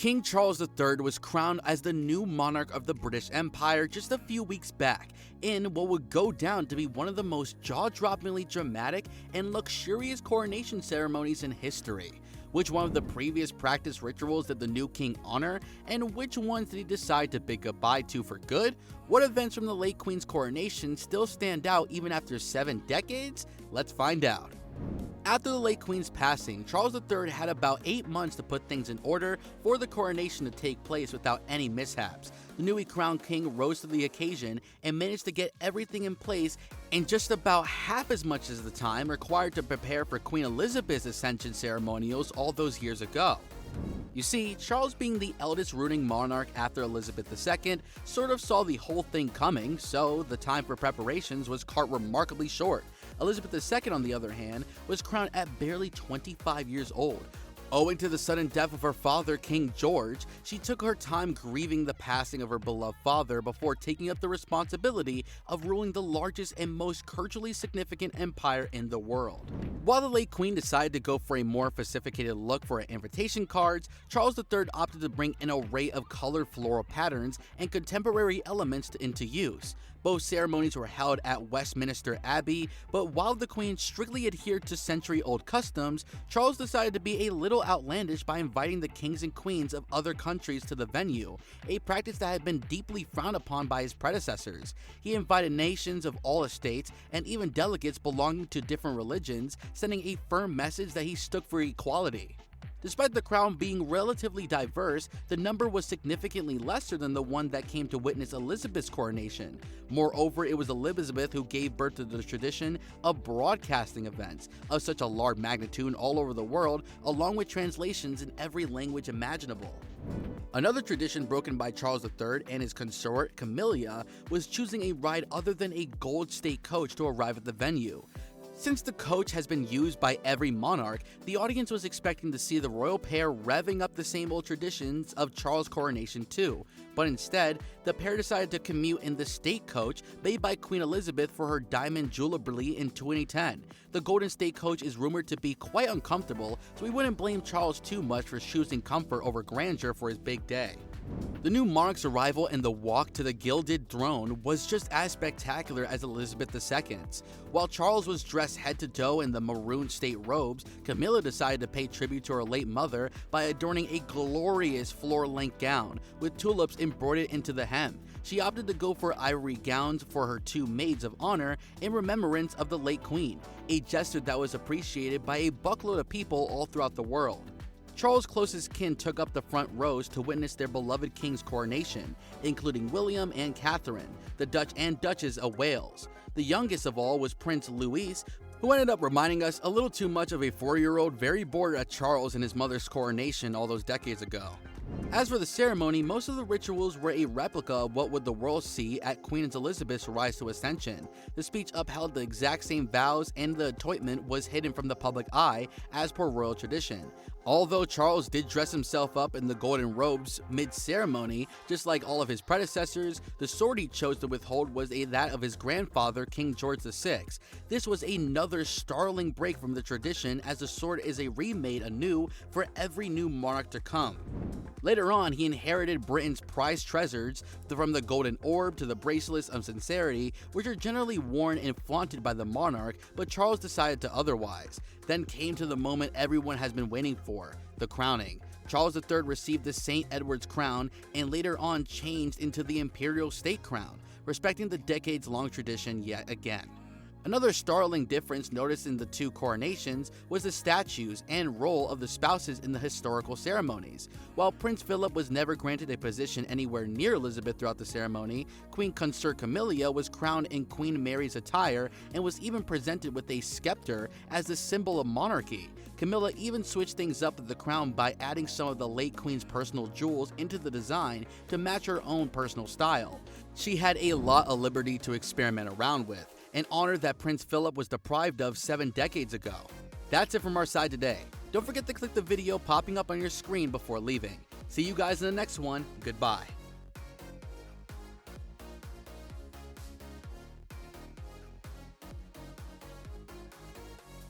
King Charles III was crowned as the new monarch of the British Empire just a few weeks back, in what would go down to be one of the most jaw-droppingly dramatic and luxurious coronation ceremonies in history. Which one of the previous practice rituals did the new king honor, and which ones did he decide to bid goodbye to for good? What events from the late queen's coronation still stand out even after 7 decades? Let's find out. After the late queen's passing, Charles III had about 8 months to put things in order for the coronation to take place without any mishaps. The newly crowned king rose to the occasion and managed to get everything in place in just about half as much as the time required to prepare for Queen Elizabeth's ascension ceremonials all those years ago. You see, Charles, being the eldest ruling monarch after Elizabeth II, sort of saw the whole thing coming, so the time for preparations was cut remarkably short. Elizabeth II, on the other hand, was crowned at barely 25 years old. Owing to the sudden death of her father, King George, she took her time grieving the passing of her beloved father before taking up the responsibility of ruling the largest and most culturally significant empire in the world. While the late queen decided to go for a more sophisticated look for her invitation cards, Charles III opted to bring an array of colored floral patterns and contemporary elements into use. Both ceremonies were held at Westminster Abbey, but while the queen strictly adhered to century-old customs, Charles decided to be a little outlandish by inviting the kings and queens of other countries to the venue, a practice that had been deeply frowned upon by his predecessors. He invited nations of all estates and even delegates belonging to different religions, sending a firm message that he stood for equality. Despite the crown being relatively diverse, the number was significantly lesser than the one that came to witness Elizabeth's coronation. Moreover, it was Elizabeth who gave birth to the tradition of broadcasting events of such a large magnitude all over the world, along with translations in every language imaginable. Another tradition broken by Charles III and his consort, Camilla, was choosing a ride other than a gold state coach to arrive at the venue. Since the coach has been used by every monarch, the audience was expecting to see the royal pair revving up the same old traditions of Charles' coronation too, but instead, the pair decided to commute in the state coach made by Queen Elizabeth for her diamond jubilee in 2010. The golden state coach is rumored to be quite uncomfortable, so we wouldn't blame Charles too much for choosing comfort over grandeur for his big day. The new monarch's arrival and the walk to the gilded throne was just as spectacular as Elizabeth II's. While Charles was dressed head to toe in the maroon state robes, Camilla decided to pay tribute to her late mother by adorning a glorious floor-length gown with tulips embroidered into the hem. She opted to go for ivory gowns for her 2 maids of honor in remembrance of the late queen, a gesture that was appreciated by a buckload of people all throughout the world. Charles' closest kin took up the front rows to witness their beloved king's coronation, including William and Catherine, the Dutch and Duchess of Wales. The youngest of all was Prince Louis, who ended up reminding us a little too much of a 4-year-old very bored at Charles and his mother's coronation all those decades ago. As for the ceremony, most of the rituals were a replica of what would the world see at Queen Elizabeth's rise to ascension. The speech upheld the exact same vows and the appointment was hidden from the public eye as per royal tradition. Although Charles did dress himself up in the golden robes mid-ceremony, just like all of his predecessors, the sword he chose to withhold was that of his grandfather, King George VI. This was another startling break from the tradition, as the sword is remade anew for every new monarch to come. Later on, he inherited Britain's prized treasures, from the golden orb to the bracelets of sincerity, which are generally worn and flaunted by the monarch, but Charles decided to otherwise. Then came to the moment everyone has been waiting for, the crowning. Charles III received the St. Edward's crown and later on changed into the imperial state crown, respecting the decades-long tradition yet again. Another startling difference noticed in the 2 coronations was the statues and role of the spouses in the historical ceremonies. While Prince Philip was never granted a position anywhere near Elizabeth throughout the ceremony, Queen Consort Camilla was crowned in Queen Mary's attire and was even presented with a scepter as the symbol of monarchy. Camilla even switched things up with the crown by adding some of the late queen's personal jewels into the design to match her own personal style. She had a lot of liberty to experiment around with, an honor that Prince Philip was deprived of 7 decades ago. That's it from our side today. Don't forget to click the video popping up on your screen before leaving. See you guys in the next one. Goodbye.